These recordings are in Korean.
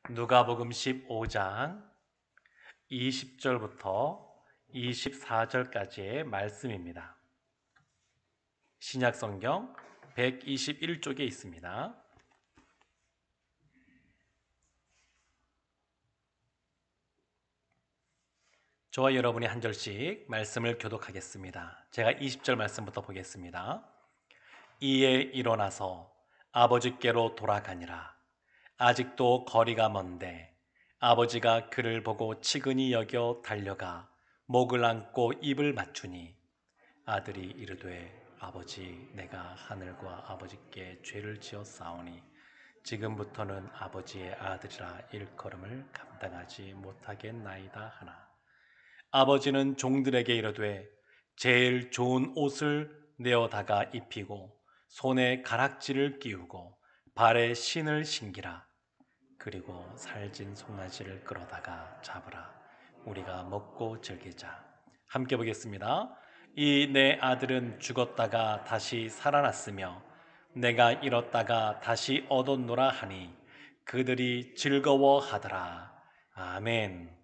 누가복음 15장 20절부터 24절까지의 말씀입니다. 신약성경 121쪽에 있습니다. 저와 여러분이 한 절씩 말씀을 교독하겠습니다. 제가 20절 말씀부터 보겠습니다. 이에 일어나서 아버지께로 돌아가니라. 아직도 거리가 먼데 아버지가 그를 보고 치근히 여겨 달려가 목을 안고 입을 맞추니 아들이 이르되 아버지, 내가 하늘과 아버지께 죄를 지었사오니 지금부터는 아버지의 아들이라 일컬음을 감당하지 못하겠나이다 하나. 아버지는 종들에게 이르되 제일 좋은 옷을 내어다가 입히고 손에 가락지를 끼우고 발에 신을 신기라. 그리고 살찐 송아지를 끌어다가 잡으라. 우리가 먹고 즐기자. 함께 보겠습니다. 이 내 아들은 죽었다가 다시 살아났으며 내가 잃었다가 다시 얻었노라 하니 그들이 즐거워하더라. 아멘.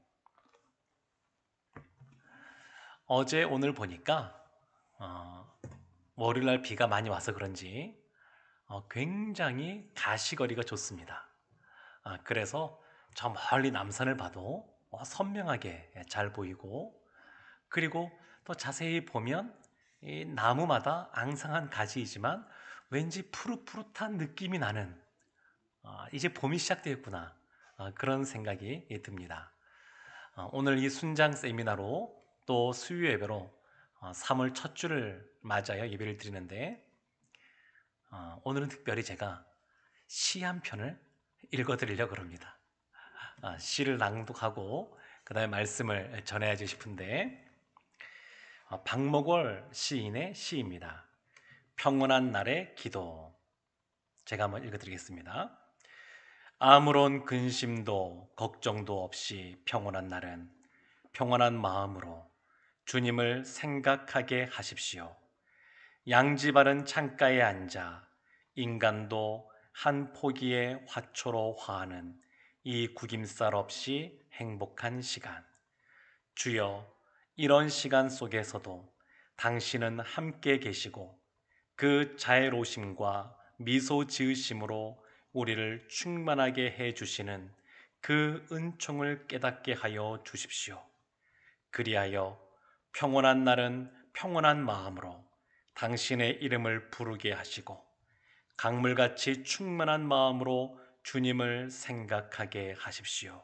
어제 오늘 보니까 월요일날 비가 많이 와서 그런지 굉장히 가시거리가 좋습니다. 그래서 저 멀리 남산을 봐도 선명하게 잘 보이고, 그리고 또 자세히 보면 이 나무마다 앙상한 가지이지만 왠지 푸릇푸릇한 느낌이 나는, 이제 봄이 시작되었구나, 그런 생각이 듭니다. 오늘 이 순장 세미나로 또 수요 예배로 3월 첫 주를 맞아요 예배를 드리는데, 오늘은 특별히 제가 시 한 편을 읽어드리려고 합니다. 시를 낭독하고 그 다음에 말씀을 전해야지 싶은데, 박목월 시인의 시입니다. 평온한 날의 기도. 제가 한번 읽어드리겠습니다. 아무런 근심도 걱정도 없이 평온한 날은 평온한 마음으로 주님을 생각하게 하십시오. 양지 바른 창가에 앉아 인간도 한 포기의 화초로 화하는 이 구김살 없이 행복한 시간. 주여, 이런 시간 속에서도 당신은 함께 계시고 그 자애로우심과 미소 지으심으로 우리를 충만하게 해 주시는 그 은총을 깨닫게 하여 주십시오. 그리하여 평온한 날은 평온한 마음으로 당신의 이름을 부르게 하시고 강물같이 충만한 마음으로 주님을 생각하게 하십시오.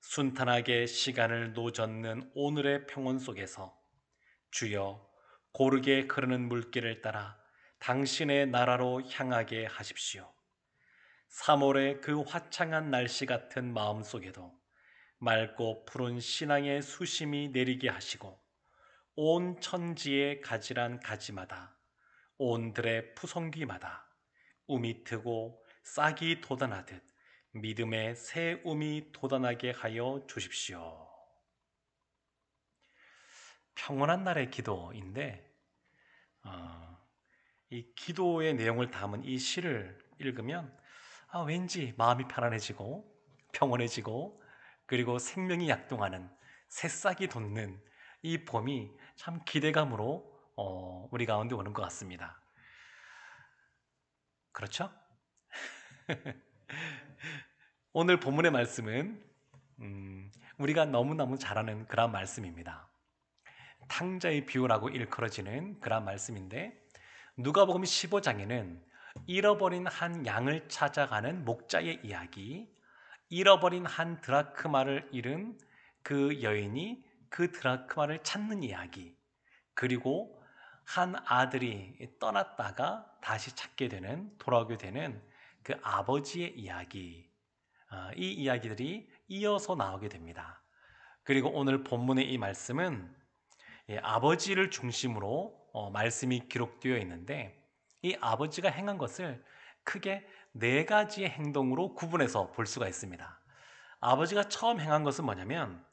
순탄하게 시간을 노젓는 오늘의 평온 속에서 주여, 고르게 흐르는 물길을 따라 당신의 나라로 향하게 하십시오. 3월의 그 화창한 날씨 같은 마음 속에도 맑고 푸른 신앙의 수심이 내리게 하시고 온 천지의 가지란 가지마다, 온 들의 푸성귀마다 움이 트고 싹이 돋아나듯 믿음의 새 움이 돋아나게 하여 주십시오. 평온한 날의 기도인데, 이 기도의 내용을 담은 이 시를 읽으면 왠지 마음이 편안해지고 평온해지고, 그리고 생명이 약동하는, 새싹이 돋는 이 봄이 참 기대감으로 우리 가운데 오는 것 같습니다. 그렇죠? 오늘 본문의 말씀은 우리가 너무너무 잘 아는 그런 말씀입니다. 탕자의 비유라고 일컬어지는 그런 말씀인데, 누가복음 15장에는 잃어버린 한 양을 찾아가는 목자의 이야기, 잃어버린 한 드라크마를 잃은 그 여인이 그 드라크마를 찾는 이야기, 그리고 한 아들이 떠났다가 다시 찾게 되는, 돌아오게 되는 그 아버지의 이야기, 이 이야기들이 이어서 나오게 됩니다. 그리고 오늘 본문의 이 말씀은 아버지를 중심으로 말씀이 기록되어 있는데, 이 아버지가 행한 것을 크게 네 가지의 행동으로 구분해서 볼 수가 있습니다. 아버지가 처음 행한 것은 뭐냐면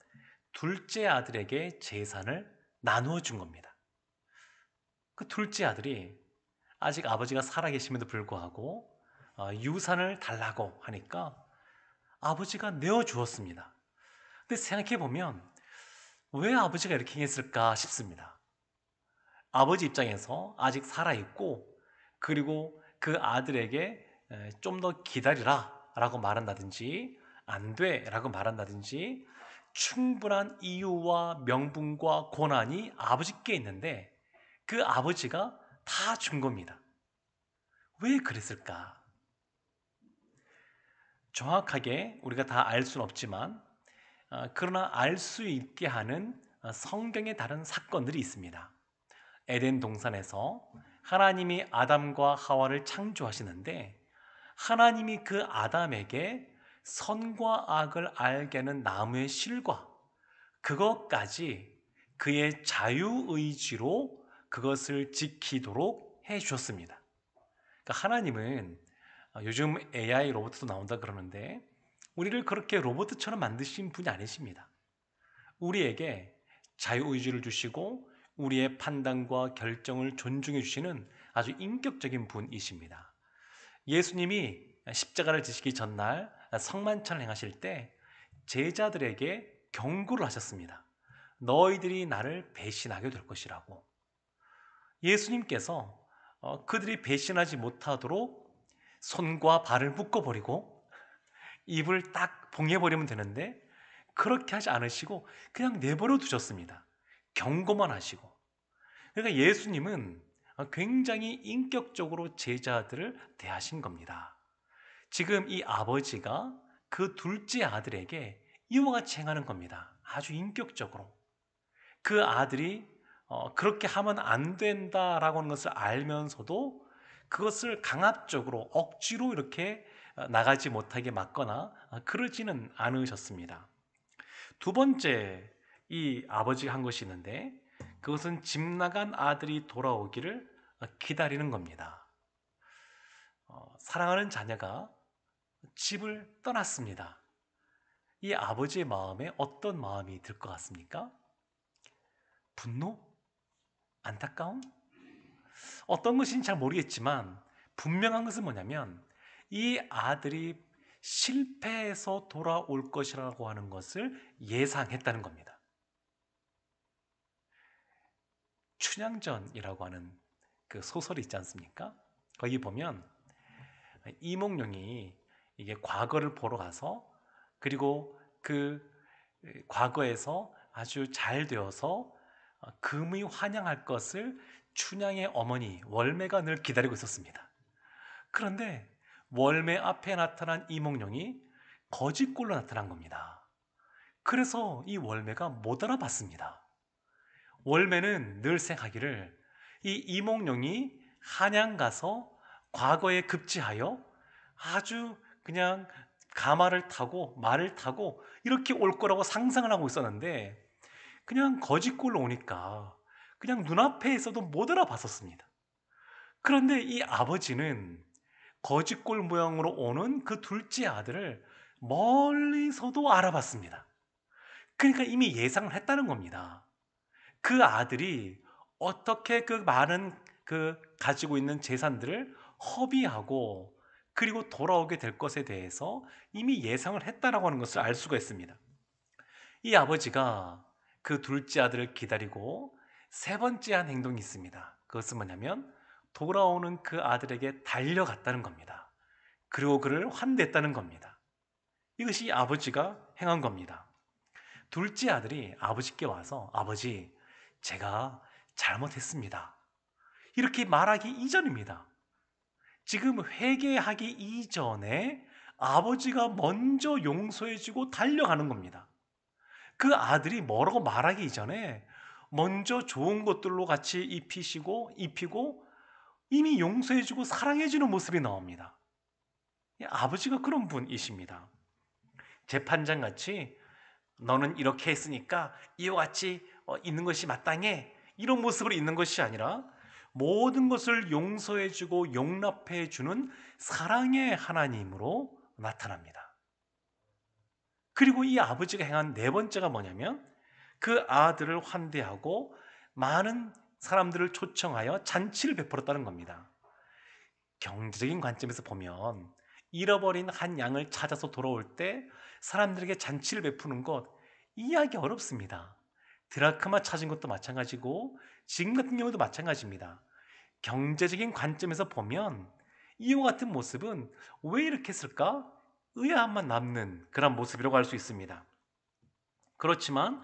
둘째 아들에게 재산을 나누어 준 겁니다. 그 둘째 아들이 아직 아버지가 살아계심에도 불구하고 유산을 달라고 하니까 아버지가 내어주었습니다. 근데 생각해보면 왜 아버지가 이렇게 했을까 싶습니다. 아버지 입장에서 아직 살아있고, 그리고 그 아들에게 좀 더 기다리라 라고 말한다든지 안 돼 라고 말한다든지 충분한 이유와 명분과 권한이 아버지께 있는데 그 아버지가 다 준 겁니다. 왜 그랬을까? 정확하게 우리가 다 알 수는 없지만 그러나 알 수 있게 하는 성경의 다른 사건들이 있습니다. 에덴 동산에서 하나님이 아담과 하와를 창조하시는데 하나님이 그 아담에게 선과 악을 알게 하는 나무의 실과 그것까지 그의 자유의지로 그것을 지키도록 해 주셨습니다. 그러니까 하나님은 요즘 AI 로봇도 나온다 그러는데 우리를 그렇게 로봇처럼 만드신 분이 아니십니다. 우리에게 자유의지를 주시고 우리의 판단과 결정을 존중해 주시는 아주 인격적인 분이십니다. 예수님이 십자가를 지시기 전날 성만찬을 행하실 때 제자들에게 경고를 하셨습니다. 너희들이 나를 배신하게 될 것이라고. 예수님께서 그들이 배신하지 못하도록 손과 발을 묶어버리고 입을 딱 봉해버리면 되는데 그렇게 하지 않으시고 그냥 내버려 두셨습니다. 경고만 하시고. 그러니까 예수님은 굉장히 인격적으로 제자들을 대하신 겁니다. 지금 이 아버지가 그 둘째 아들에게 이와 같이 행하는 겁니다. 아주 인격적으로. 그 아들이 그렇게 하면 안 된다라고 하는 것을 알면서도 그것을 강압적으로 억지로 이렇게 나가지 못하게 막거나 그러지는 않으셨습니다. 두 번째 이 아버지가 한 것이 있는데 그것은 집 나간 아들이 돌아오기를 기다리는 겁니다. 사랑하는 자녀가 집을 떠났습니다. 이 아버지의 마음에 어떤 마음이 들 것 같습니까? 분노? 안타까움? 어떤 것인지 잘 모르겠지만 분명한 것은 뭐냐면 이 아들이 실패해서 돌아올 것이라고 하는 것을 예상했다는 겁니다. 춘향전이라고 하는 그 소설이 있지 않습니까? 거기 보면 이몽룡이 이게 과거를 보러 가서 그리고 그 과거에서 아주 잘 되어서 금이 환영할 것을 춘향의 어머니 월매가 늘 기다리고 있었습니다. 그런데 월매 앞에 나타난 이몽룡이 거짓골로 나타난 겁니다. 그래서 이 월매가 못 알아봤습니다. 월매는 늘 생각하기를 이 이몽룡이 한양 가서 과거에 급제하여 아주 그냥 가마를 타고 말을 타고 이렇게 올 거라고 상상을 하고 있었는데 그냥 거짓골로 오니까 그냥 눈앞에 있어도 못 알아봤었습니다. 그런데 이 아버지는 거짓골 모양으로 오는 그 둘째 아들을 멀리서도 알아봤습니다. 그러니까 이미 예상을 했다는 겁니다. 그 아들이 어떻게 그 많은 그 가지고 있는 재산들을 허비하고 그리고 돌아오게 될 것에 대해서 이미 예상을 했다라고 하는 것을 알 수가 있습니다. 이 아버지가 그 둘째 아들을 기다리고 세 번째 한 행동이 있습니다. 그것은 뭐냐면 돌아오는 그 아들에게 달려갔다는 겁니다. 그리고 그를 환대했다는 겁니다. 이것이 아버지가 행한 겁니다. 둘째 아들이 아버지께 와서 아버지, 제가 잘못했습니다. 이렇게 말하기 이전입니다. 지금 회개하기 이전에 아버지가 먼저 용서해주고 달려가는 겁니다. 그 아들이 뭐라고 말하기 이전에 먼저 좋은 것들로 같이 입히고 이미 용서해주고 사랑해주는 모습이 나옵니다. 아버지가 그런 분이십니다. 재판장 같이 너는 이렇게 했으니까 이와 같이 있는 것이 마땅해 이런 모습으로 있는 것이 아니라 모든 것을 용서해주고 용납해주는 사랑의 하나님으로 나타납니다. 그리고 이 아버지가 행한 네 번째가 뭐냐면 그 아들을 환대하고 많은 사람들을 초청하여 잔치를 베풀었다는 겁니다. 경제적인 관점에서 보면 잃어버린 한 양을 찾아서 돌아올 때 사람들에게 잔치를 베푸는 것, 이해하기 어렵습니다. 드라크마 찾은 것도 마찬가지고 지금 같은 경우도 마찬가지입니다. 경제적인 관점에서 보면 이와 같은 모습은 왜 이렇게 했을까? 의아함만 남는 그런 모습이라고 할 수 있습니다. 그렇지만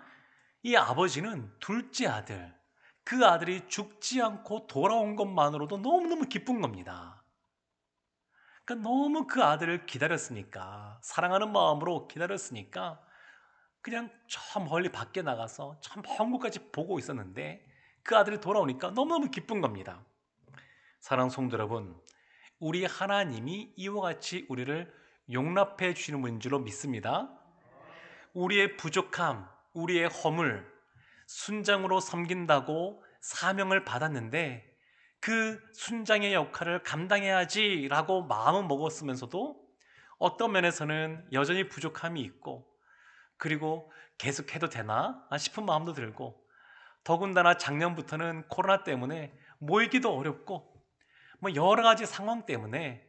이 아버지는 둘째 아들, 그 아들이 죽지 않고 돌아온 것만으로도 너무너무 기쁜 겁니다. 그러니까 너무 그 아들을 기다렸으니까, 사랑하는 마음으로 기다렸으니까 그냥 저 멀리 밖에 나가서 저 먼 곳까지 보고 있었는데 그 아들이 돌아오니까 너무너무 기쁜 겁니다. 사랑하는 성도 여러분, 우리 하나님이 이와 같이 우리를 용납해 주시는 분인 줄로 믿습니다. 우리의 부족함, 우리의 허물, 순장으로 섬긴다고 사명을 받았는데 그 순장의 역할을 감당해야지라고 마음은 먹었으면서도 어떤 면에서는 여전히 부족함이 있고, 그리고 계속해도 되나 싶은 마음도 들고, 더군다나 작년부터는 코로나 때문에 모이기도 어렵고 뭐 여러 가지 상황 때문에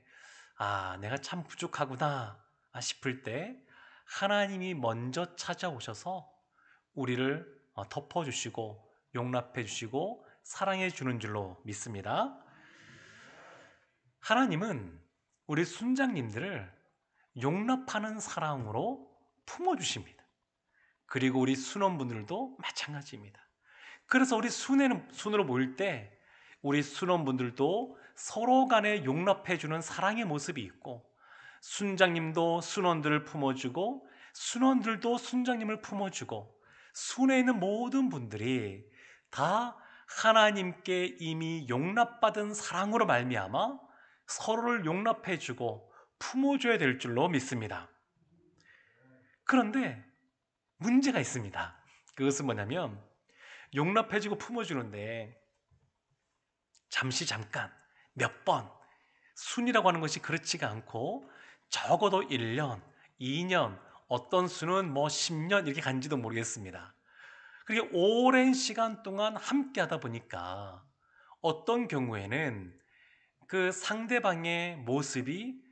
내가 참 부족하구나 싶을 때 하나님이 먼저 찾아오셔서 우리를 덮어주시고 용납해 주시고 사랑해 주는 줄로 믿습니다. 하나님은 우리 순장님들을 용납하는 사랑으로 품어주십니다. 그리고 우리 순원분들도 마찬가지입니다. 그래서 우리 순으로 모일 때 우리 순원분들도 서로 간에 용납해주는 사랑의 모습이 있고, 순장님도 순원들을 품어주고 순원들도 순장님을 품어주고, 순에 있는 모든 분들이 다 하나님께 이미 용납받은 사랑으로 말미암아 서로를 용납해주고 품어줘야 될 줄로 믿습니다. 그런데 문제가 있습니다. 그것은 뭐냐면, 용납해주고 품어주는데 잠깐 몇 번, 순이라고 하는 것이 그렇지가 않고 적어도 1년, 2년, 어떤 수는 뭐 10년 이렇게 간지도 모르겠습니다. 그렇게 오랜 시간 동안 함께 하다 보니까 어떤 경우에는 그 상대방의 모습이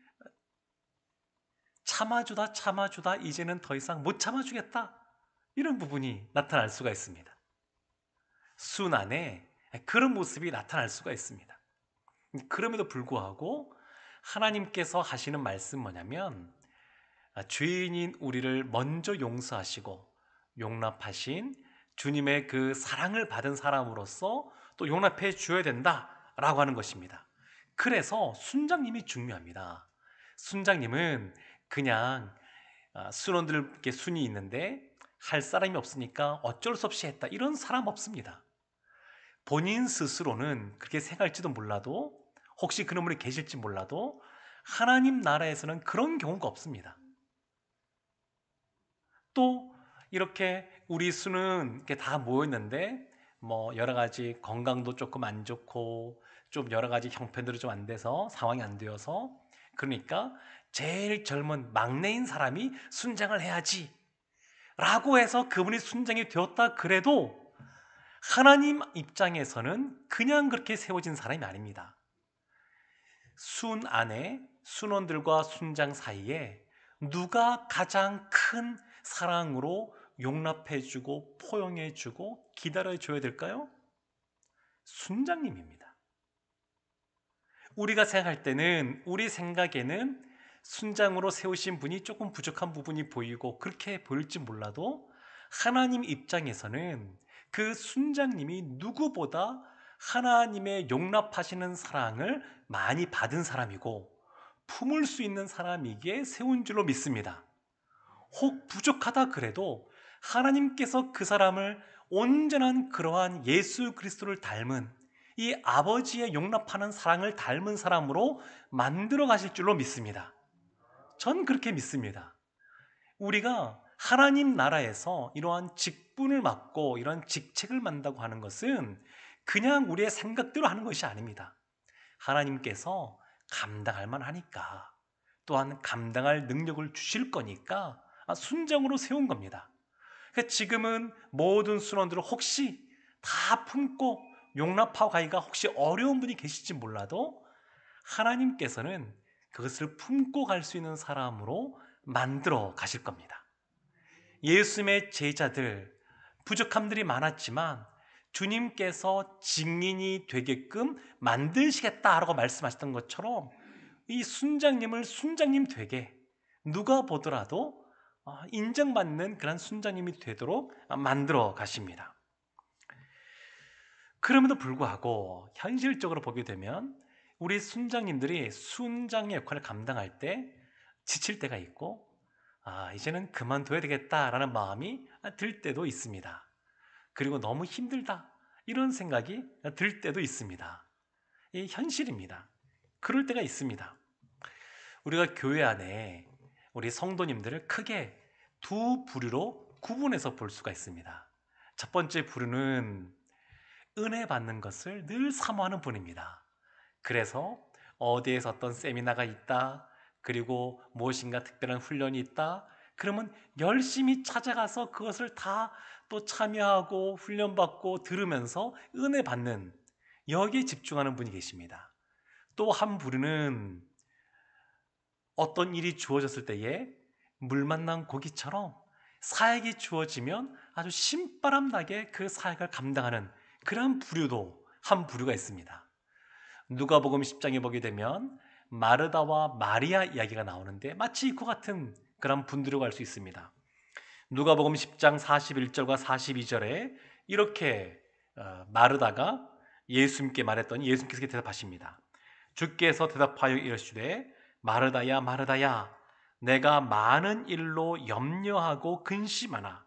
참아주다 이제는 더 이상 못 참아주겠다, 이런 부분이 나타날 수가 있습니다. 순 안에 그런 모습이 나타날 수가 있습니다. 그럼에도 불구하고 하나님께서 하시는 말씀 뭐냐면, 죄인인 우리를 먼저 용서하시고 용납하신 주님의 그 사랑을 받은 사람으로서 또 용납해 주어야 된다라고 하는 것입니다. 그래서 순장님이 중요합니다. 순장님은 그냥 순원들께 순이 있는데 할 사람이 없으니까 어쩔 수 없이 했다, 이런 사람 없습니다. 본인 스스로는 그렇게 생각할지도 몰라도, 혹시 그런 분이 계실지 몰라도 하나님 나라에서는 그런 경우가 없습니다. 또 이렇게 우리 수는 이렇게 다 모였는데 뭐 여러 가지 건강도 조금 안 좋고 좀 여러 가지 형편들이 좀 안 돼서, 상황이 안 되어서, 그러니까 제일 젊은 막내인 사람이 순장을 해야지 라고 해서 그분이 순장이 되었다 그래도 하나님 입장에서는 그냥 그렇게 세워진 사람이 아닙니다. 순 안에 순원들과 순장 사이에 누가 가장 큰 사랑으로 용납해주고 포용해주고 기다려줘야 될까요? 순장님입니다. 우리가 생각할 때는, 우리 생각에는 순장으로 세우신 분이 조금 부족한 부분이 보이고 그렇게 보일지 몰라도 하나님 입장에서는 그 순장님이 누구보다 하나님의 용납하시는 사랑을 많이 받은 사람이고 품을 수 있는 사람이기에 세운 줄로 믿습니다. 혹 부족하다 그래도 하나님께서 그 사람을 온전한 그러한 예수 그리스도를 닮은, 이 아버지의 용납하는 사랑을 닮은 사람으로 만들어 가실 줄로 믿습니다. 전 그렇게 믿습니다. 우리가 하나님 나라에서 이러한 직분을 맡고 이런 직책을 맡는다고 하는 것은 그냥 우리의 생각대로 하는 것이 아닙니다. 하나님께서 감당할 만하니까, 또한 감당할 능력을 주실 거니까 순정으로 세운 겁니다. 그러니까 지금은 모든 순원들을 혹시 다 품고 용납하고 가기가 혹시 어려운 분이 계실지 몰라도 하나님께서는 그것을 품고 갈 수 있는 사람으로 만들어 가실 겁니다. 예수님의 제자들, 부족함들이 많았지만 주님께서 증인이 되게끔 만드시겠다라고 말씀하셨던 것처럼 이 순장님을 순장님 되게 누가 보더라도 인정받는 그런 순장님이 되도록 만들어 가십니다. 그럼에도 불구하고 현실적으로 보게 되면 우리 순장님들이 순장의 역할을 감당할 때 지칠 때가 있고 이제는 그만둬야 되겠다라는 마음이 들 때도 있습니다. 그리고 너무 힘들다 이런 생각이 들 때도 있습니다. 이 현실입니다. 그럴 때가 있습니다. 우리가 교회 안에 우리 성도님들을 크게 두 부류로 구분해서 볼 수가 있습니다. 첫 번째 부류는 은혜 받는 것을 늘 사모하는 분입니다. 그래서 어디에서 어떤 세미나가 있다, 그리고 무엇인가 특별한 훈련이 있다, 그러면 열심히 찾아가서 그것을 다 또 참여하고 훈련받고 들으면서 은혜 받는, 여기에 집중하는 분이 계십니다. 또 한 부류는 어떤 일이 주어졌을 때에 물 만난 고기처럼 사역이 주어지면 아주 신바람 나게 그 사역을 감당하는 그런 부류도 한 부류가 있습니다. 누가복음 10장에 보게 되면 마르다와 마리아 이야기가 나오는데 마치 이와 같은 그런 분들이라고 할 수 있습니다. 누가복음 10장 41절과 42절에 이렇게 마르다가 예수님께 말했더니 예수님께서 대답하십니다. 주께서 대답하여 이르시되 마르다야 마르다야 내가 많은 일로 염려하고 근심하나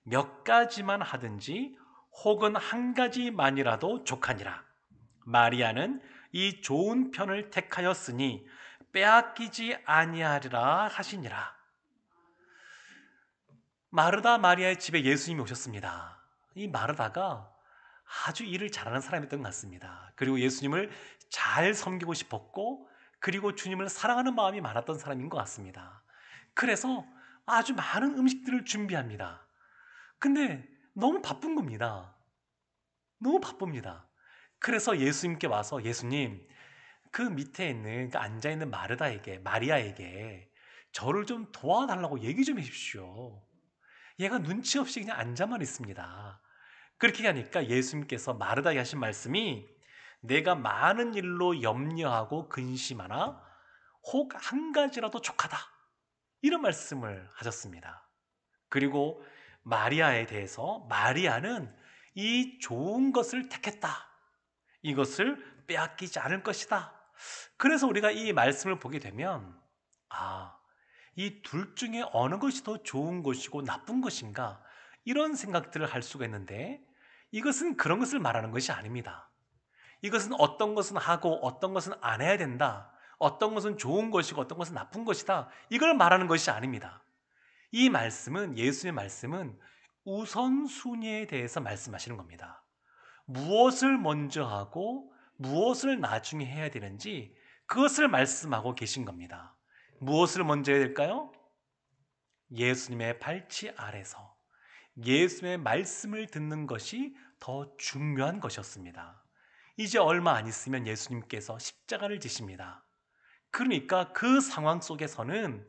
몇 가지만 하든지 혹은 한 가지만이라도 족하니라. 마리아는 이 좋은 편을 택하였으니 빼앗기지 아니하리라 하시니라. 마르다 마리아의 집에 예수님이 오셨습니다. 이 마르다가 아주 일을 잘하는 사람이었던 것 같습니다. 그리고 예수님을 잘 섬기고 싶었고 그리고 주님을 사랑하는 마음이 많았던 사람인 것 같습니다. 그래서 아주 많은 음식들을 준비합니다. 근데 너무 바쁜 겁니다. 너무 바쁩니다. 그래서 예수님께 와서 예수님, 그 밑에 있는 그 앉아있는 마리아에게 저를 좀 도와달라고 얘기 좀 해주십시오. 얘가 눈치 없이 그냥 앉아만 있습니다. 그렇게 하니까 예수님께서 마르다에게 하신 말씀이 내가 많은 일로 염려하고 근심하나 혹 한 가지라도 족하다. 이런 말씀을 하셨습니다. 그리고 마리아에 대해서 마리아는 이 좋은 것을 택했다. 이것을 빼앗기지 않을 것이다. 그래서 우리가 이 말씀을 보게 되면 이 둘 중에 어느 것이 더 좋은 것이고 나쁜 것인가 이런 생각들을 할 수가 있는데 이것은 그런 것을 말하는 것이 아닙니다. 이것은 어떤 것은 하고 어떤 것은 안 해야 된다. 어떤 것은 좋은 것이고 어떤 것은 나쁜 것이다. 이걸 말하는 것이 아닙니다. 이 말씀은 예수의 말씀은 우선순위에 대해서 말씀하시는 겁니다. 무엇을 먼저 하고 무엇을 나중에 해야 되는지 그것을 말씀하고 계신 겁니다. 무엇을 먼저 해야 될까요? 예수님의 발치 아래서 예수님의 말씀을 듣는 것이 더 중요한 것이었습니다. 이제 얼마 안 있으면 예수님께서 십자가를 지십니다. 그러니까 그 상황 속에서는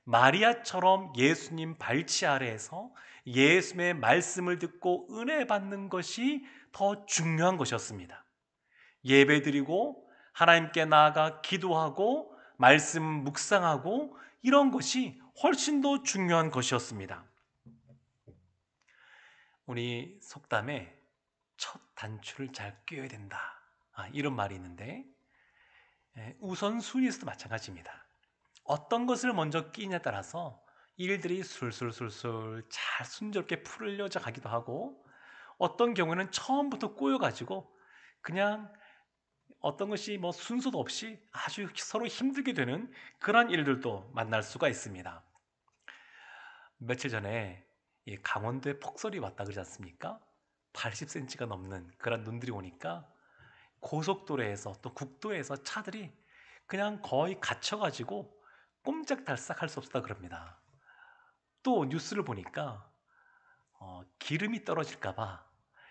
마리아처럼 예수님 발치 아래에서 예수님의 말씀을 듣고 은혜 받는 것이 더 중요한 것이었습니다. 예배드리고 하나님께 나아가 기도하고 말씀 묵상하고 이런 것이 훨씬 더 중요한 것이었습니다. 우리 속담에 첫 단추를 잘 꿰어야 된다. 이런 말이 있는데 우선순위에서도 마찬가지입니다. 어떤 것을 먼저 끼냐에 따라서 일들이 술술술술 잘 순조롭게 풀려져 가기도 하고 어떤 경우에는 처음부터 꼬여가지고 그냥 어떤 것이 뭐 순서도 없이 아주 서로 힘들게 되는 그런 일들도 만날 수가 있습니다. 며칠 전에 이 강원도에 폭설이 왔다 그러지 않습니까? 80cm가 넘는 그런 눈들이 오니까 고속도로에서 또 국도에서 차들이 그냥 거의 갇혀가지고 꼼짝달싹 할 수 없었다 그럽니다. 또 뉴스를 보니까 기름이 떨어질까 봐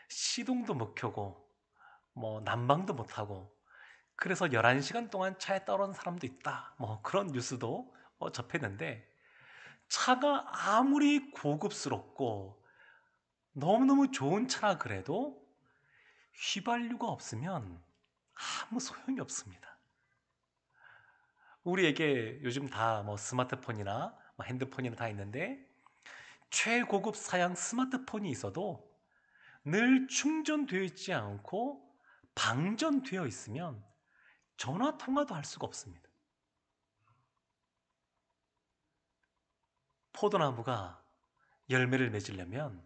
시동도 못 켜고 뭐 난방도 못 하고 그래서 11시간 동안 차에 따라온 사람도 있다. 뭐 그런 뉴스도 접했는데, 차가 아무리 고급스럽고 너무너무 좋은 차라 그래도 휘발유가 없으면 아무 소용이 없습니다. 우리에게 요즘 다 뭐 스마트폰이나 뭐 핸드폰이나 다 있는데, 최고급 사양 스마트폰이 있어도 늘 충전되어 있지 않고 방전되어 있으면 전화 통화도 할 수가 없습니다. 포도나무가 열매를 맺으려면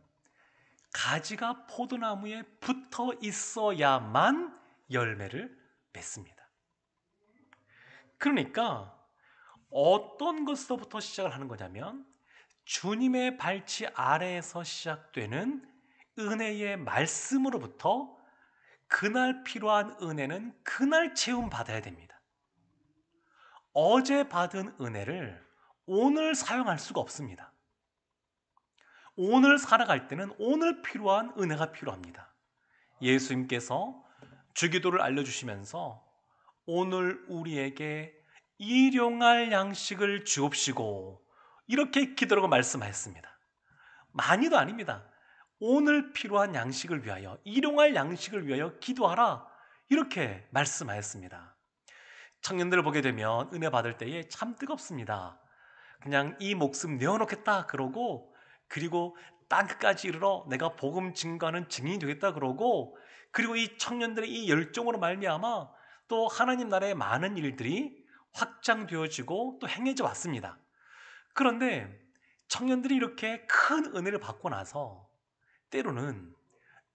가지가 포도나무에 붙어 있어야만 열매를 맺습니다. 그러니까 어떤 것서부터 시작을 하는 거냐면, 주님의 발치 아래에서 시작되는 은혜의 말씀으로부터 그날 필요한 은혜는 그날 체험받아야 됩니다. 어제 받은 은혜를 오늘 사용할 수가 없습니다. 오늘 살아갈 때는 오늘 필요한 은혜가 필요합니다. 예수님께서 주기도를 알려주시면서 오늘 우리에게 일용할 양식을 주옵시고 이렇게 기도라고 말씀하셨습니다. 많이도 아닙니다. 오늘 필요한 양식을 위하여, 일용할 양식을 위하여 기도하라, 이렇게 말씀하였습니다. 청년들을 보게 되면 은혜 받을 때에 참 뜨겁습니다. 그냥 이 목숨 내어놓겠다 그러고, 그리고 땅끝까지 이르러 내가 복음 증거하는 증인이 되겠다 그러고, 그리고 이 청년들의 이 열정으로 말미암아 또 하나님 나라의 많은 일들이 확장되어지고 또 행해져 왔습니다. 그런데 청년들이 이렇게 큰 은혜를 받고 나서 때로는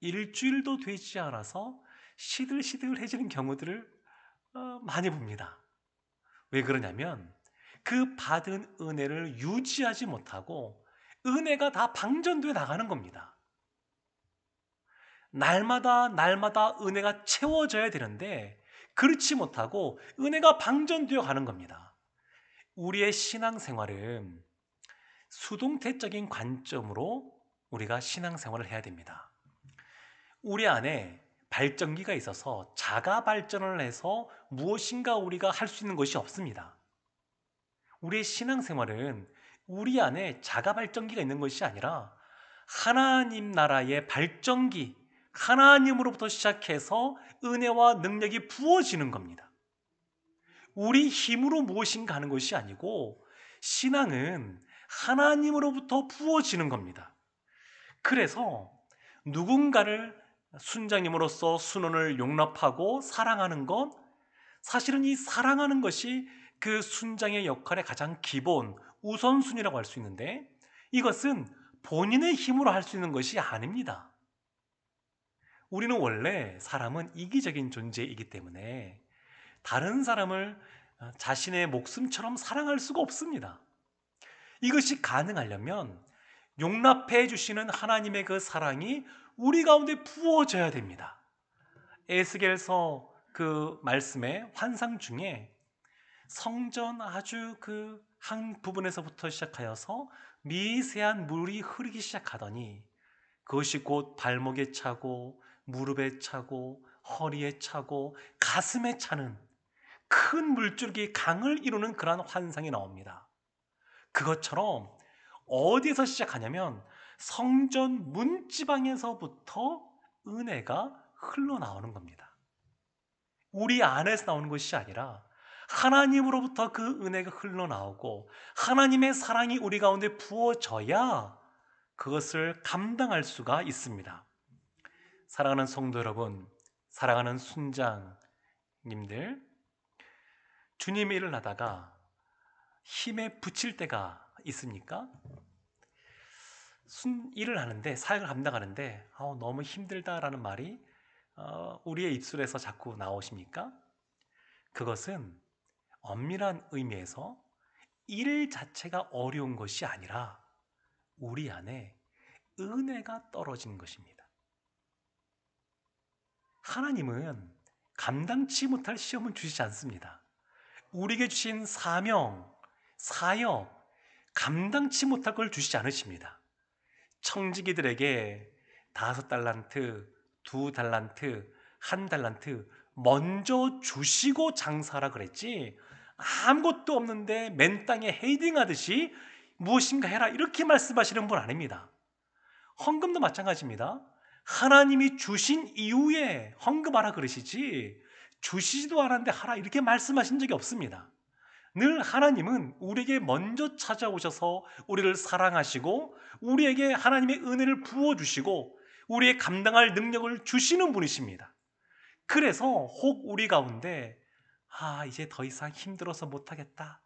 일주일도 되지 않아서 시들시들해지는 경우들을 많이 봅니다. 왜 그러냐면 그 받은 은혜를 유지하지 못하고 은혜가 다 방전되어 나가는 겁니다. 날마다 날마다 은혜가 채워져야 되는데 그렇지 못하고 은혜가 방전되어 가는 겁니다. 우리의 신앙생활은 수동태적인 관점으로 우리가 신앙생활을 해야 됩니다. 우리 안에 발전기가 있어서 자가 발전을 해서 무엇인가 우리가 할 수 있는 것이 없습니다. 우리의 신앙생활은 우리 안에 자가 발전기가 있는 것이 아니라 하나님 나라의 발전기, 하나님으로부터 시작해서 은혜와 능력이 부어지는 겁니다. 우리 힘으로 무엇인가 하는 것이 아니고 신앙은 하나님으로부터 부어지는 겁니다. 그래서 누군가를 순장님으로서 순원을 용납하고 사랑하는 것, 사실은 이 사랑하는 것이 그 순장의 역할의 가장 기본, 우선순위라고 할 수 있는데, 이것은 본인의 힘으로 할 수 있는 것이 아닙니다. 우리는 원래 사람은 이기적인 존재이기 때문에 다른 사람을 자신의 목숨처럼 사랑할 수가 없습니다. 이것이 가능하려면 용납해 주시는 하나님의 그 사랑이 우리 가운데 부어져야 됩니다. 에스겔서 그 말씀의 환상 중에 성전 아주 그 한 부분에서부터 시작하여서 미세한 물이 흐르기 시작하더니 그것이 곧 발목에 차고 무릎에 차고 허리에 차고 가슴에 차는 큰 물줄기 강을 이루는 그러한 환상이 나옵니다. 그것처럼 어디에서 시작하냐면 성전 문지방에서부터 은혜가 흘러나오는 겁니다. 우리 안에서 나오는 것이 아니라 하나님으로부터 그 은혜가 흘러나오고 하나님의 사랑이 우리 가운데 부어져야 그것을 감당할 수가 있습니다. 사랑하는 성도 여러분, 사랑하는 순장님들, 주님의 일을 하다가 힘에 부칠 때가 있습니까? 일을 하는데, 사역을 감당하는데 너무 힘들다라는 말이 우리의 입술에서 자꾸 나오십니까? 그것은 엄밀한 의미에서 일 자체가 어려운 것이 아니라 우리 안에 은혜가 떨어진 것입니다. 하나님은 감당치 못할 시험은 주시지 않습니다. 우리에게 주신 사명, 사역, 감당치 못할 걸 주시지 않으십니다. 청지기들에게 5달란트, 2달란트, 1달란트 먼저 주시고 장사하라 그랬지, 아무것도 없는데 맨 땅에 헤딩하듯이 무엇인가 해라 이렇게 말씀하시는 분 아닙니다. 헌금도 마찬가지입니다. 하나님이 주신 이후에 헌금하라 그러시지 주시지도 않았는데 하라 이렇게 말씀하신 적이 없습니다. 늘 하나님은 우리에게 먼저 찾아오셔서 우리를 사랑하시고 우리에게 하나님의 은혜를 부어주시고 우리의 감당할 능력을 주시는 분이십니다. 그래서 혹 우리 가운데 이제 더 이상 힘들어서 못하겠다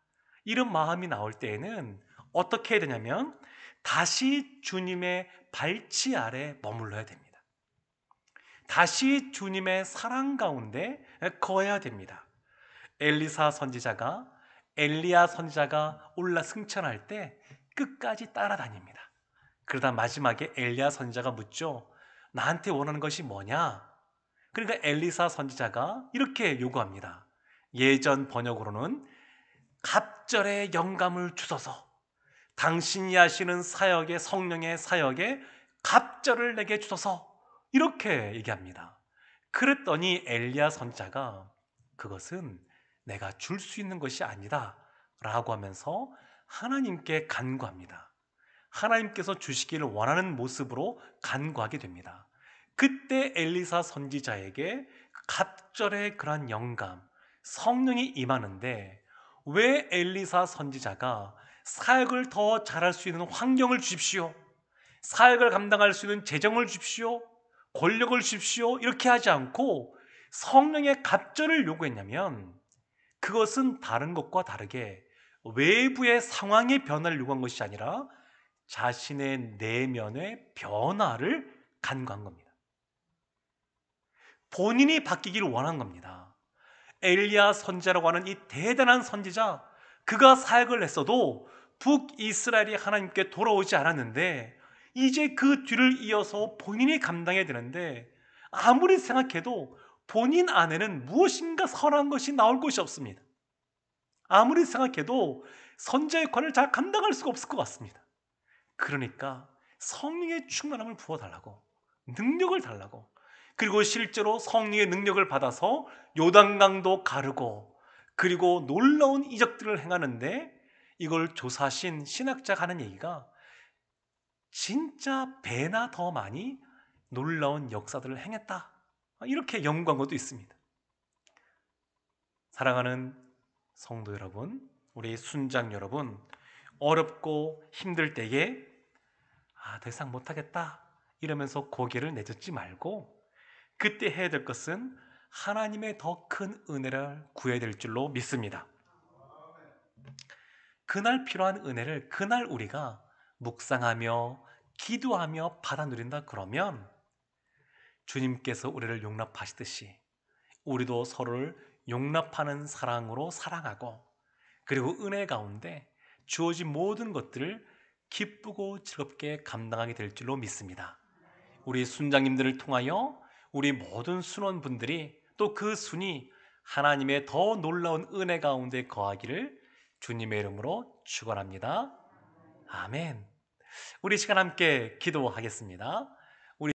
이런 마음이 나올 때에는 어떻게 해야 되냐면 다시 주님의 발치 아래 머물러야 됩니다. 다시 주님의 사랑 가운데 거해야 됩니다. 엘리사 선지자가 엘리야 선지자가 올라 승천할 때 끝까지 따라다닙니다. 그러다 마지막에 엘리야 선지자가 묻죠. 나한테 원하는 것이 뭐냐? 그러니까 엘리사 선지자가 이렇게 요구합니다. 예전 번역으로는 갑절의 영감을 주소서, 당신이 하시는 사역의 성령의 사역에 갑절을 내게 주소서, 이렇게 얘기합니다. 그랬더니 엘리야 선지자가 그것은 내가 줄 수 있는 것이 아니다 라고 하면서 하나님께 간구합니다. 하나님께서 주시기를 원하는 모습으로 간구하게 됩니다. 그때 엘리사 선지자에게 갑절의 그러한 영감, 성령이 임하는데 왜 엘리사 선지자가 사역을 더 잘할 수 있는 환경을 주십시오, 사역을 감당할 수 있는 재정을 주십시오, 권력을 주십시오 이렇게 하지 않고 성령의 갑절을 요구했냐면 그것은 다른 것과 다르게 외부의 상황의 변화를 요구한 것이 아니라 자신의 내면의 변화를 간구한 겁니다. 본인이 바뀌기를 원한 겁니다. 엘리야 선지자라고 하는 이 대단한 선지자, 그가 사역을 했어도 북이스라엘이 하나님께 돌아오지 않았는데 이제 그 뒤를 이어서 본인이 감당해야 되는데 아무리 생각해도 본인 안에는 무엇인가 선한 것이 나올 것이 없습니다. 아무리 생각해도 선지자의 역할을 잘 감당할 수가 없을 것 같습니다. 그러니까 성령의 충만함을 부어달라고, 능력을 달라고, 그리고 실제로 성령의 능력을 받아서 요단강도 가르고 그리고 놀라운 이적들을 행하는데 이걸 조사하신 신학자가 하는 얘기가 진짜 배나 더 많이 놀라운 역사들을 행했다, 이렇게 연구한 것도 있습니다. 사랑하는 성도 여러분, 우리 순장 여러분, 어렵고 힘들 때에 더 이상 못하겠다 이러면서 고개를 내젓지 말고 그때 해야 될 것은 하나님의 더 큰 은혜를 구해야 될 줄로 믿습니다. 그날 필요한 은혜를 그날 우리가 묵상하며 기도하며 받아 누린다 그러면 주님께서 우리를 용납하시듯이 우리도 서로를 용납하는 사랑으로 사랑하고 그리고 은혜 가운데 주어진 모든 것들을 기쁘고 즐겁게 감당하게 될 줄로 믿습니다. 우리 순장님들을 통하여 우리 모든 순원분들이 또 그 순이 하나님의 더 놀라운 은혜 가운데 거하기를 주님의 이름으로 축원합니다. 아멘. 우리 시간 함께 기도하겠습니다.